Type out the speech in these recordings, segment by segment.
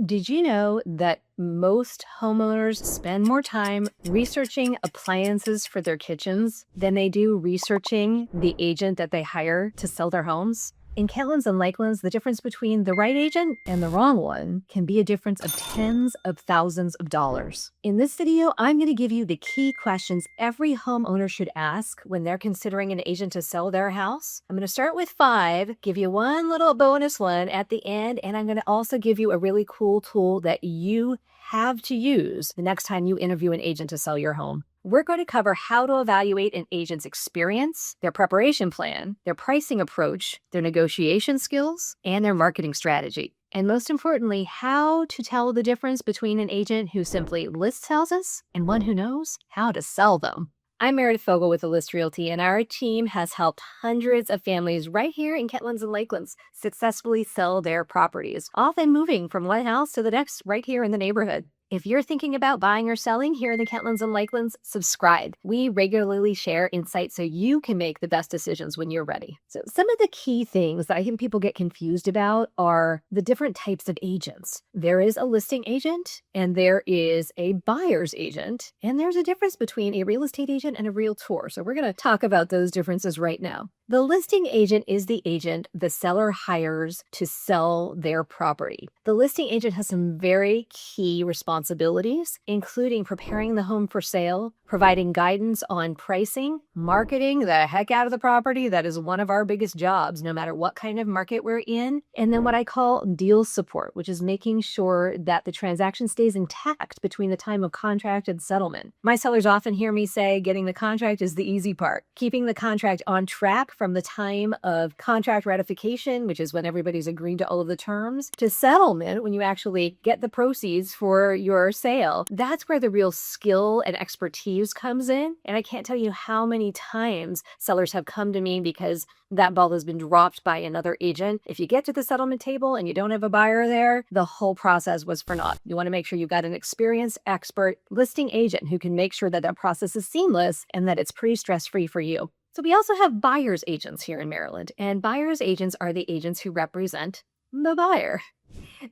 Did you know that most homeowners spend more time researching appliances for their kitchens than they do researching the agent that they hire to sell their homes? In Kentlands and Lakelands, the difference between the right agent and the wrong one can be a difference of tens of thousands of dollars. In this video, I'm going to give you the key questions every homeowner should ask when they're considering an agent to sell their house. I'm going to start with 5, give you one little bonus one at the end, and I'm going to also give you a really cool tool that you have to use the next time you interview an agent to sell your home. We're going to cover how to evaluate an agent's experience, their preparation plan, their pricing approach, their negotiation skills, and their marketing strategy. And most importantly, how to tell the difference between an agent who simply lists houses and one who knows how to sell them. I'm Meredith Fogel with the List Realty, and our team has helped hundreds of families right here in Kentlands and Lakelands successfully sell their properties, often moving from one house to the next right here in the neighborhood. If you're thinking about buying or selling here in the Kentlands and Lakelands, subscribe. We regularly share insights so you can make the best decisions when you're ready. So some of the key things that I think people get confused about are the different types of agents. There is a listing agent and there is a buyer's agent, and there's a difference between a real estate agent and a realtor. So we're going to talk about those differences right now. The listing agent is the agent the seller hires to sell their property. The listing agent has some very key responsibilities, including preparing the home for sale, providing guidance on pricing, marketing the heck out of the property. That is one of our biggest jobs, no matter what kind of market we're in. And then what I call deal support, which is making sure that the transaction stays intact between the time of contract and settlement. My sellers often hear me say getting the contract is the easy part. Keeping the contract on track from the time of contract ratification, which is when everybody's agreed to all of the terms, to settlement, when you actually get the proceeds for your sale. That's where the real skill and expertise comes in. And I can't tell you how many times sellers have come to me because that ball has been dropped by another agent. If you get to the settlement table and you don't have a buyer there, the whole process was for naught. You want to make sure you've got an experienced, expert listing agent who can make sure that that process is seamless and that it's pretty stress-free for you. So we also have buyer's agents here in Maryland, and buyer's agents are the agents who represent the buyer.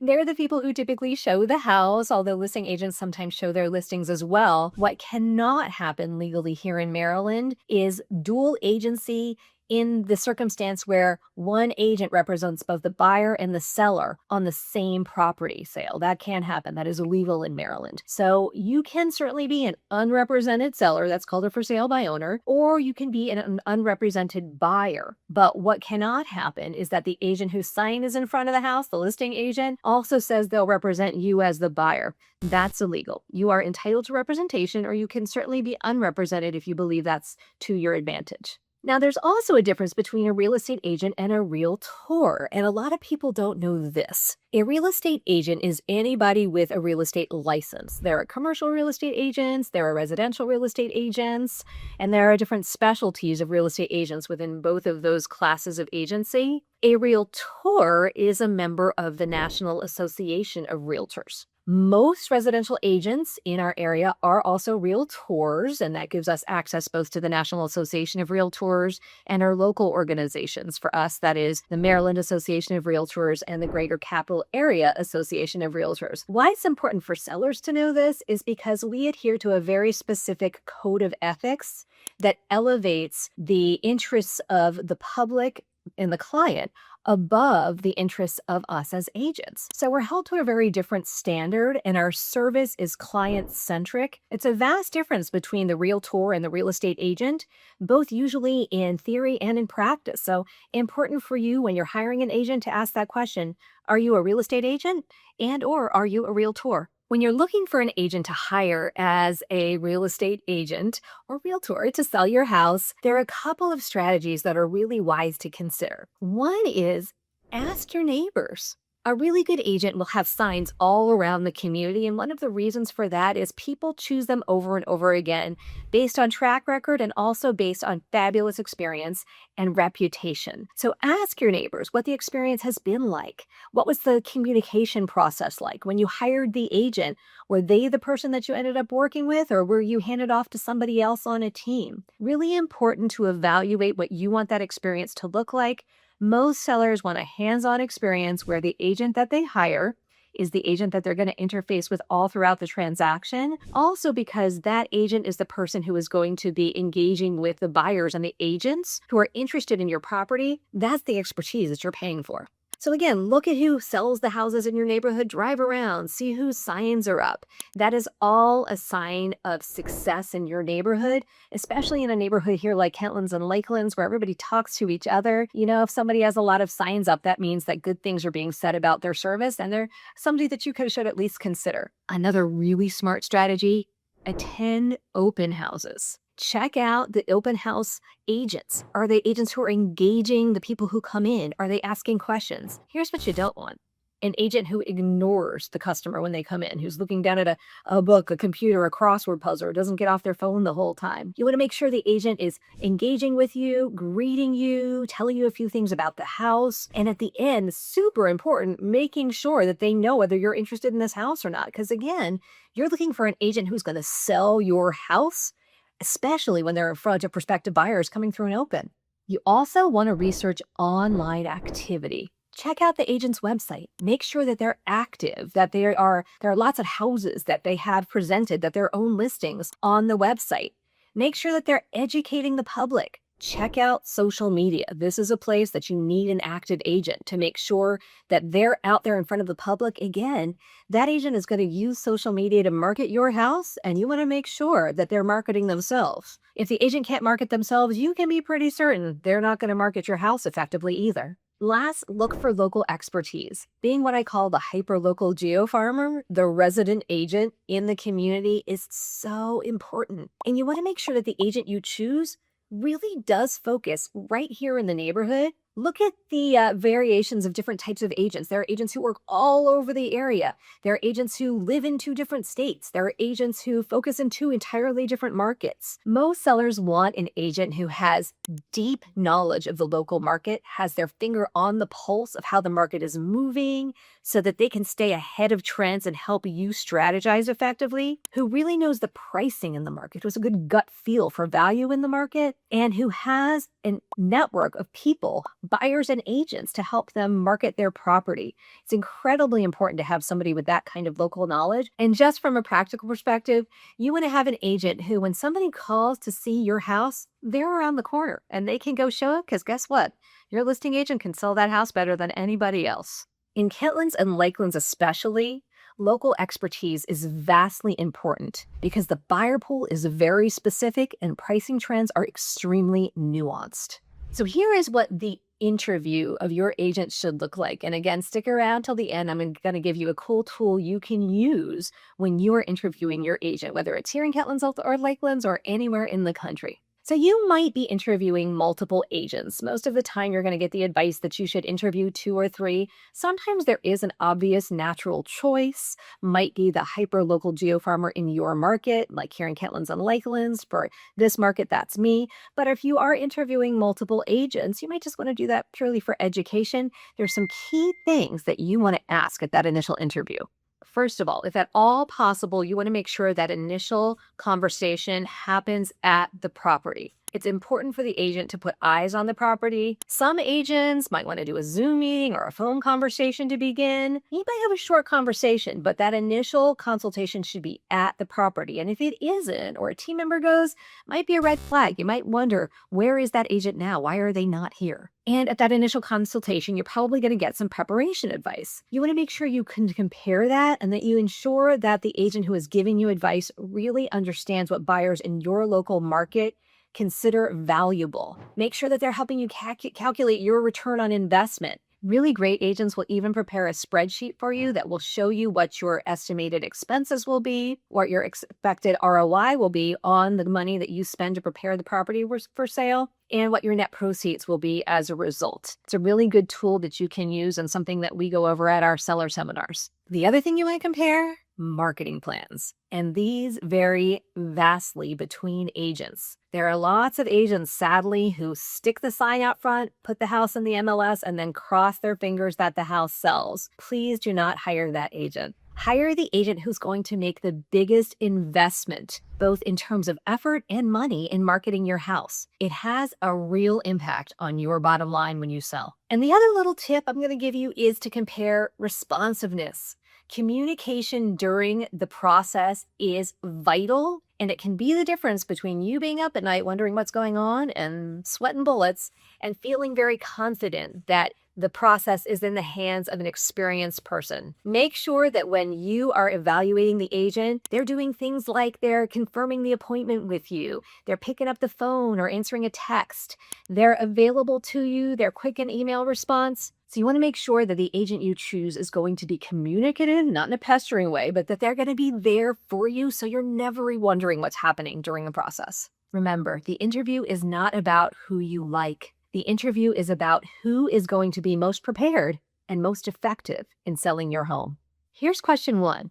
They're the people who typically show the house, although listing agents sometimes show their listings as well. What cannot happen legally here in Maryland is dual agency in the circumstance where one agent represents both the buyer and the seller on the same property sale. That can't happen. That is illegal in Maryland. So you can certainly be an unrepresented seller, that's called a for sale by owner, or you can be an unrepresented buyer. But what cannot happen is that the agent whose sign is in front of the house, the listing agent, also says they'll represent you as the buyer. That's illegal. You are entitled to representation, or you can certainly be unrepresented if you believe that's to your advantage. Now, there's also a difference between a real estate agent and a realtor, and a lot of people don't know this. A real estate agent is anybody with a real estate license. There are commercial real estate agents, there are residential real estate agents, and there are different specialties of real estate agents within both of those classes of agency. A realtor is a member of the National Association of Realtors. Most residential agents in our area are also realtors, and that gives us access both to the National Association of Realtors and our local organizations. For us, that is the Maryland Association of Realtors and the Greater Capital Area Association of Realtors. Why it's important for sellers to know this is because we adhere to a very specific code of ethics that elevates the interests of the public and the client above the interests of us as agents. So we're held to a very different standard, and our service is client-centric. It's a vast difference between the realtor and the real estate agent, both usually in theory and in practice. So important for you when you're hiring an agent to ask that question, are you a real estate agent and/or are you a realtor? When you're looking for an agent to hire as a real estate agent or realtor to sell your house, there are a couple of strategies that are really wise to consider. One is ask your neighbors. A really good agent will have signs all around the community, and one of the reasons for that is people choose them over and over again based on track record and also based on fabulous experience and reputation. So ask your neighbors what the experience has been like. What was the communication process like? When you hired the agent, were they the person that you ended up working with, or were you handed off to somebody else on a team? Really important to evaluate what you want that experience to look like. Most sellers want a hands-on experience where the agent that they hire is the agent that they're going to interface with all throughout the transaction. Also, because that agent is the person who is going to be engaging with the buyers and the agents who are interested in your property. That's the expertise that you're paying for. So again, look at who sells the houses in your neighborhood, drive around, see whose signs are up. That is all a sign of success in your neighborhood, especially in a neighborhood here like Kentlands and Lakelands where everybody talks to each other. You know, if somebody has a lot of signs up, that means that good things are being said about their service and they're somebody that you should at least consider. Another really smart strategy, attend open houses. Check out the open house agents. Are they agents who are engaging the people who come in? Are they asking questions? Here's what you don't want. An agent who ignores the customer when they come in, who's looking down at a book, a computer, a crossword puzzle, or doesn't get off their phone the whole time. You want to make sure the agent is engaging with you, greeting you, telling you a few things about the house. And at the end, super important, making sure that they know whether you're interested in this house or not. Because again, you're looking for an agent who's going to sell your house, especially when they're in front of prospective buyers coming through an open. You also want to research online activity. Check out the agent's website. Make sure that they're active, that there are lots of houses that they have presented, that their own listings on the website. Make sure that they're educating the public. Check out social media. This is a place that you need an active agent to make sure that they're out there in front of the public. Again, that agent is going to use social media to market your house, and you want to make sure that they're marketing themselves. If the agent can't market themselves, you can be pretty certain they're not going to market your house effectively either. Last, look for local expertise. Being what I call the hyper-local geo-farmer, the resident agent in the community, is so important. And you want to make sure that the agent you choose really does focus right here in the neighborhood. Look at the variations of different types of agents. There are agents who work all over the area. There are agents who live in 2 different states. There are agents who focus in 2 entirely different markets. Most sellers want an agent who has deep knowledge of the local market, has their finger on the pulse of how the market is moving so that they can stay ahead of trends and help you strategize effectively, who really knows the pricing in the market, who has a good gut feel for value in the market, and who has a network of people, buyers and agents, to help them market their property. It's incredibly important to have somebody with that kind of local knowledge. And just from a practical perspective, you want to have an agent who, when somebody calls to see your house, they're around the corner and they can go show it, because guess what? Your listing agent can sell that house better than anybody else. In Kentlands and Lakelands especially, local expertise is vastly important because the buyer pool is very specific and pricing trends are extremely nuanced. So here is what the interview of your agent should look like. And again, stick around till the end. I'm going to give you a cool tool you can use when you are interviewing your agent, whether it's here in Kentlands or Lakelands or anywhere in the country. So you might be interviewing multiple agents. Most of the time, you're going to get the advice that you should interview 2 or 3. Sometimes there is an obvious natural choice. Might be the hyper-local geo-farmer in your market, like here in Kentlands and Lakelands. For this market, that's me. But if you are interviewing multiple agents, you might just want to do that purely for education. There's some key things that you want to ask at that initial interview. First of all, if at all possible, you want to make sure that initial conversation happens at the property. It's important for the agent to put eyes on the property. Some agents might want to do a Zoom meeting or a phone conversation to begin. You might have a short conversation, but that initial consultation should be at the property. And if it isn't, or a team member goes, might be a red flag. You might wonder, where is that agent now? Why are they not here? And at that initial consultation, you're probably going to get some preparation advice. You want to make sure you can compare that and that you ensure that the agent who is giving you advice really understands what buyers in your local market consider valuable. Make sure that they're helping you calculate your return on investment. Really great agents will even prepare a spreadsheet for you that will show you what your estimated expenses will be, what your expected ROI will be on the money that you spend to prepare the property for sale, and what your net proceeds will be as a result. It's a really good tool that you can use and something that we go over at our seller seminars. The other thing you want to compare, marketing plans. And these vary vastly between agents. There are lots of agents, sadly, who stick the sign out front, put the house in the MLS, and then cross their fingers that the house sells. Please do not hire that agent. Hire the agent who's going to make the biggest investment, both in terms of effort and money, in marketing your house. It has a real impact on your bottom line when you sell. And the other little tip I'm going to give you is to compare responsiveness. Communication during the process is vital, and it can be the difference between you being up at night wondering what's going on and sweating bullets and feeling very confident that the process is in the hands of an experienced person. Make sure that when you are evaluating the agent, they're doing things like they're confirming the appointment with you, they're picking up the phone or answering a text, they're available to you, they're quick in email response. So you want to make sure that the agent you choose is going to be communicative, not in a pestering way, but that they're going to be there for you so you're never wondering what's happening during the process. Remember, the interview is not about who you like. The interview is about who is going to be most prepared and most effective in selling your home. Here's question 1,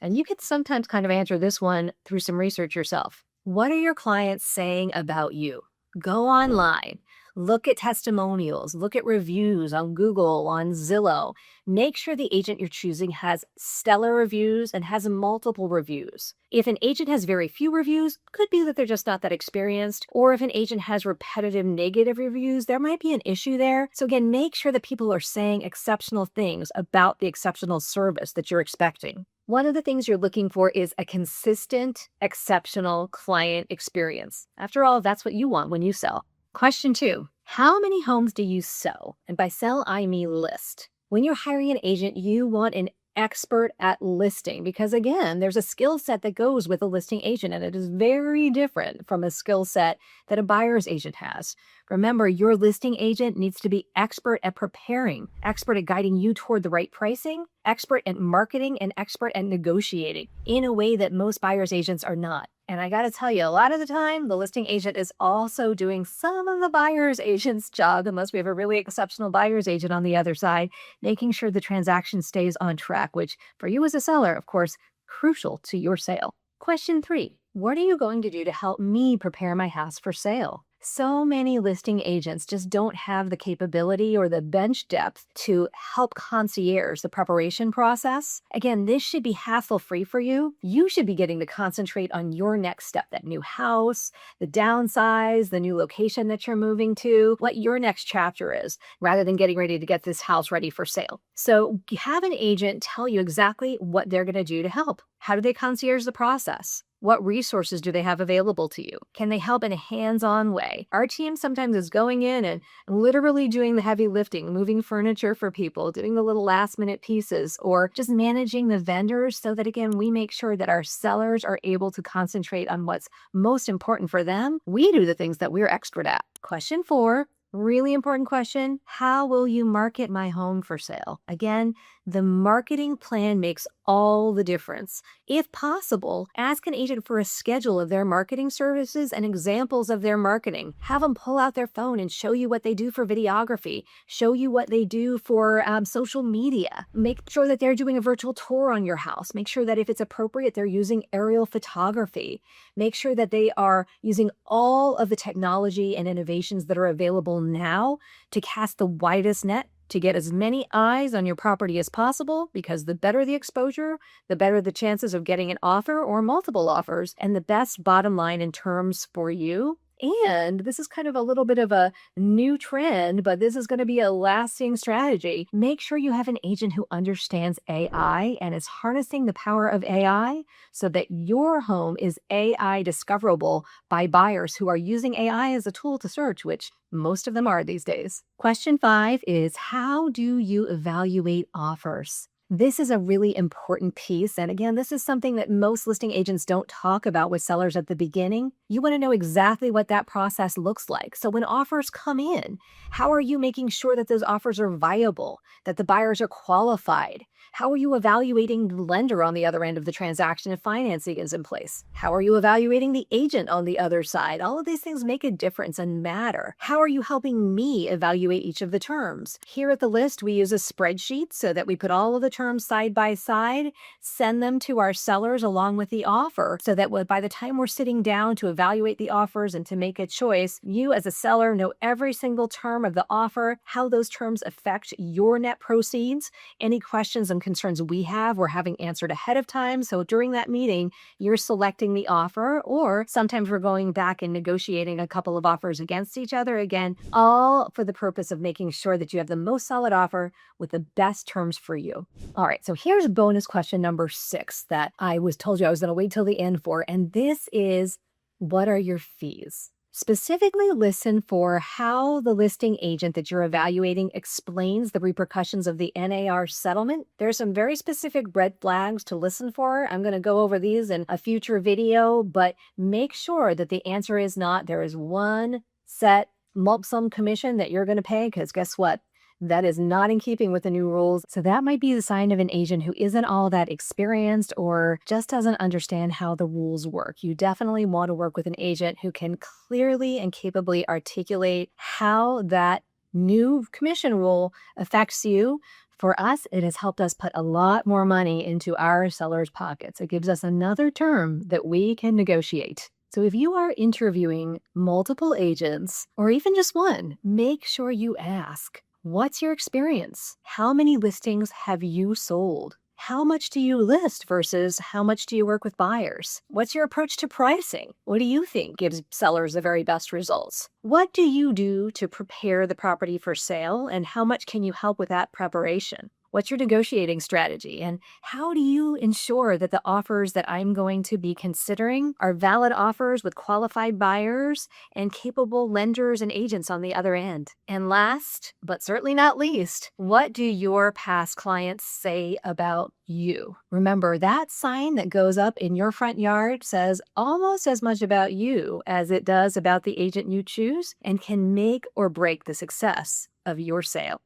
and you can sometimes kind of answer this one through some research yourself. What are your clients saying about you? Go online. Look at testimonials, look at reviews on Google, on Zillow. Make sure the agent you're choosing has stellar reviews and has multiple reviews. If an agent has very few reviews, could be that they're just not that experienced. Or if an agent has repetitive negative reviews, there might be an issue there. So again, make sure that people are saying exceptional things about the exceptional service that you're expecting. One of the things you're looking for is a consistent, exceptional client experience. After all, that's what you want when you sell. Question 2, how many homes do you sell? And by sell, I mean list. When you're hiring an agent, you want an expert at listing because again, there's a skill set that goes with a listing agent and it is very different from a skill set that a buyer's agent has. Remember, your listing agent needs to be expert at preparing, expert at guiding you toward the right pricing, expert at marketing, and expert at negotiating in a way that most buyer's agents are not. And I gotta tell you, a lot of the time, the listing agent is also doing some of the buyer's agent's job, unless we have a really exceptional buyer's agent on the other side, making sure the transaction stays on track, which for you as a seller, of course, crucial to your sale. Question 3, what are you going to do to help me prepare my house for sale? So many listing agents just don't have the capability or the bench depth to help concierge the preparation process. Again, this should be hassle-free for you. You should be getting to concentrate on your next step, that new house, the downsize, the new location that you're moving to, what your next chapter is, rather than getting ready to get this house ready for sale. So have an agent tell you exactly what they're going to do to help. How do they concierge the process? What resources do they have available to you? Can they help in a hands-on way? Our team sometimes is going in and literally doing the heavy lifting, moving furniture for people, doing the little last-minute pieces, or just managing the vendors so that, again, we make sure that our sellers are able to concentrate on what's most important for them. We do the things that we're expert at. Question 4. Really important question. How will you market my home for sale? Again, the marketing plan makes all the difference. If possible, ask an agent for a schedule of their marketing services and examples of their marketing. Have them pull out their phone and show you what they do for videography, show you what they do for social media. Make sure that they're doing a virtual tour on your house. Make sure that if it's appropriate, they're using aerial photography. Make sure that they are using all of the technology and innovations that are available now to cast the widest net to get as many eyes on your property as possible, because the better the exposure, the better the chances of getting an offer or multiple offers, and the best bottom line in terms for you. And this is kind of a little bit of a new trend, but this is going to be a lasting strategy. Make sure you have an agent who understands AI and is harnessing the power of AI so that your home is AI discoverable by buyers who are using AI as a tool to search, which most of them are these days. Question 5 is, how do you evaluate offers? This is a really important piece. And again, this is something that most listing agents don't talk about with sellers at the beginning. You want to know exactly what that process looks like. So when offers come in, how are you making sure that those offers are viable, that the buyers are qualified? How are you evaluating the lender on the other end of the transaction if financing is in place? How are you evaluating the agent on the other side? All of these things make a difference and matter. How are you helping me evaluate each of the terms? Here at the list, we use a spreadsheet so that we put all of the terms side by side, send them to our sellers along with the offer, so that by the time we're sitting down to evaluate the offers and to make a choice, you as a seller know every single term of the offer, how those terms affect your net proceeds, any questions and concerns we have, we're having answered ahead of time. So during that meeting, you're selecting the offer, or sometimes we're going back and negotiating a couple of offers against each other again, all for the purpose of making sure that you have the most solid offer with the best terms for you. All right, so here's bonus question number 6 that I was told you I was going to wait till the end for, and this is, what are your fees? Specifically listen for how the listing agent that you're evaluating explains the repercussions of the NAR settlement. There's some very specific red flags to listen for. I'm going to go over these in a future video, but make sure that the answer is not there is one set lump sum commission that you're going to pay, because guess what? That is not in keeping with the new rules. So that might be the sign of an agent who isn't all that experienced or just doesn't understand how the rules work. You definitely want to work with an agent who can clearly and capably articulate how that new commission rule affects you. For us, it has helped us put a lot more money into our sellers' pockets. It gives us another term that we can negotiate. So if you are interviewing multiple agents, or even just one, make sure you ask, what's your experience? How many listings have you sold? How much do you list versus how much do you work with buyers? What's your approach to pricing? What do you think gives sellers the very best results? What do you do to prepare the property for sale, and how much can you help with that preparation? What's your negotiating strategy? And how do you ensure that the offers that I'm going to be considering are valid offers with qualified buyers and capable lenders and agents on the other end? And last, but certainly not least, what do your past clients say about you? Remember, that sign that goes up in your front yard says almost as much about you as it does about the agent you choose, and can make or break the success of your sale.